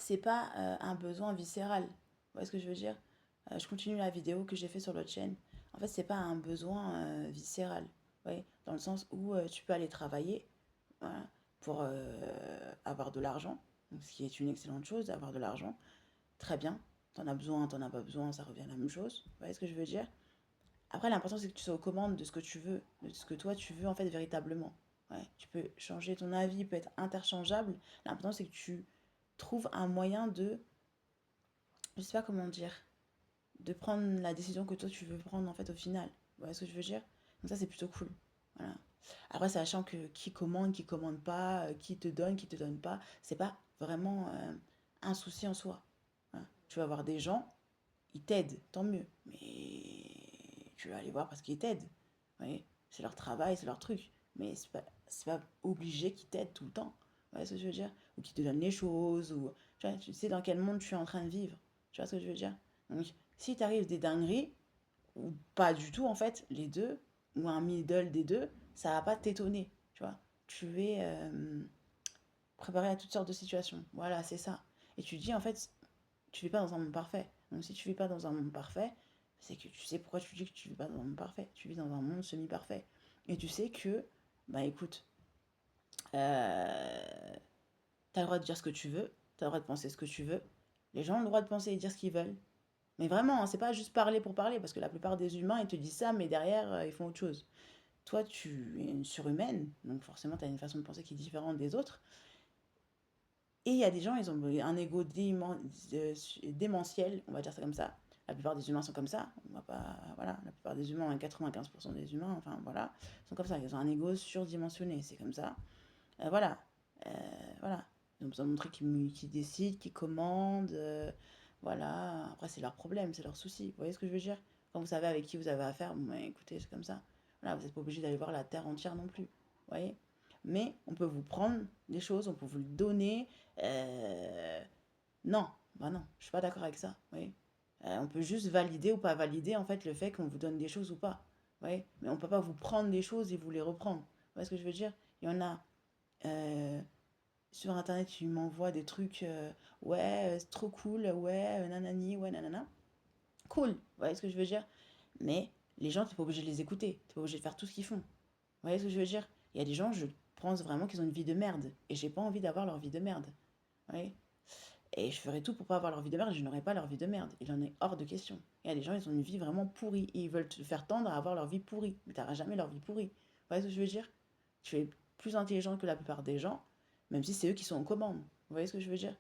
c'est pas un besoin viscéral. Vous voyez ce que je veux dire? Je continue la vidéo que j'ai fait sur l'autre chaîne. En fait, c'est pas un besoin viscéral. Vous voyez? Dans le sens où tu peux aller travailler, voilà, pour avoir de l'argent. Donc, ce qui est une excellente chose, avoir de l'argent. Très bien. T'en as besoin, t'en as pas besoin, ça revient à la même chose. Vous voyez ce que je veux dire? Après, l'important, c'est que tu sois aux commandes de ce que tu veux, de ce que toi, tu veux, en fait, véritablement. Ouais, tu peux changer ton avis, peut être interchangeable. L'important, c'est que tu trouves un moyen de, je sais pas comment dire, de prendre la décision que toi, tu veux prendre, en fait, au final. Vous voyez ce que je veux dire? Donc ça, c'est plutôt cool. Voilà. Après, sachant que qui commande pas, qui te donne pas, c'est pas vraiment un souci en soi. Voilà. Tu vas avoir des gens, ils t'aident, tant mieux. Mais tu vas aller voir parce qu'ils t'aident. Vous voyez, c'est leur travail, c'est leur truc. Mais c'est pas obligé qu'ils t'aident tout le temps. Vous voyez ce que je veux dire? Ou qu'ils te donnent les choses. Ou, tu vois, tu sais dans quel monde tu es en train de vivre. Tu vois ce que je veux dire? Donc, si t'arrives des dingueries, ou pas du tout en fait, les deux, ou un middle des deux, ça va pas t'étonner. Tu vois? Tu es préparé à toutes sortes de situations. Voilà, c'est ça. Et tu dis en fait, tu vis pas dans un monde parfait. Donc si tu vis pas dans un monde parfait, c'est que tu sais pourquoi tu dis que tu vis pas dans un monde parfait. Tu vis dans un monde semi-parfait. Et tu sais que, bah écoute, t'as le droit de dire ce que tu veux, t'as le droit de penser ce que tu veux. Les gens ont le droit de penser et dire ce qu'ils veulent. Mais vraiment, hein, c'est pas juste parler pour parler, parce que la plupart des humains, ils te disent ça, mais derrière, ils font autre chose. Toi, tu es une surhumaine, donc forcément, tu as une façon de penser qui est différente des autres. Et il y a des gens, ils ont un ego démentiel, on va dire ça comme ça. La plupart des humains sont comme ça. On va pas, voilà, la plupart des humains, 95% des humains, enfin voilà, sont comme ça. Ils ont un ego surdimensionné, c'est comme ça. Voilà, euh, voilà. Ils ont besoin de montrer qu'ils décident, qu'ils commandent. Voilà. Après, c'est leur problème, c'est leur souci. Vous voyez ce que je veux dire? Quand vous savez avec qui vous avez affaire, bon, bah, écoutez, c'est comme ça. Voilà, vous n'êtes pas obligé d'aller voir la terre entière non plus. Vous voyez? Mais on peut vous prendre des choses, on peut vous le donner. Euh, Non, bah non, je suis pas d'accord avec ça. Vous voyez? On peut juste valider ou pas valider en fait le fait qu'on vous donne des choses ou pas. Vous voyez? Mais on peut pas vous prendre des choses et vous les reprendre. Vous voyez ce que je veux dire? Il y en a. euh, Sur internet, tu m'envoies des trucs, ouais, c'est trop cool, ouais, nanani, ouais, nanana. Cool, vous voyez ce que je veux dire? Mais les gens, t'es pas obligé de les écouter, t'es pas obligé de faire tout ce qu'ils font. Vous voyez ce que je veux dire? Il y a des gens, je pense vraiment qu'ils ont une vie de merde, et j'ai pas envie d'avoir leur vie de merde. Vous voyez? Et je ferai tout pour pas avoir leur vie de merde, et je n'aurai pas leur vie de merde. Il en est hors de question. Il y a des gens, ils ont une vie vraiment pourrie, et ils veulent te faire tendre à avoir leur vie pourrie. Mais t'auras jamais leur vie pourrie. Vous voyez ce que je veux dire? Tu es plus intelligent que la plupart des gens, même si c'est eux qui sont en commande. Vous voyez ce que je veux dire?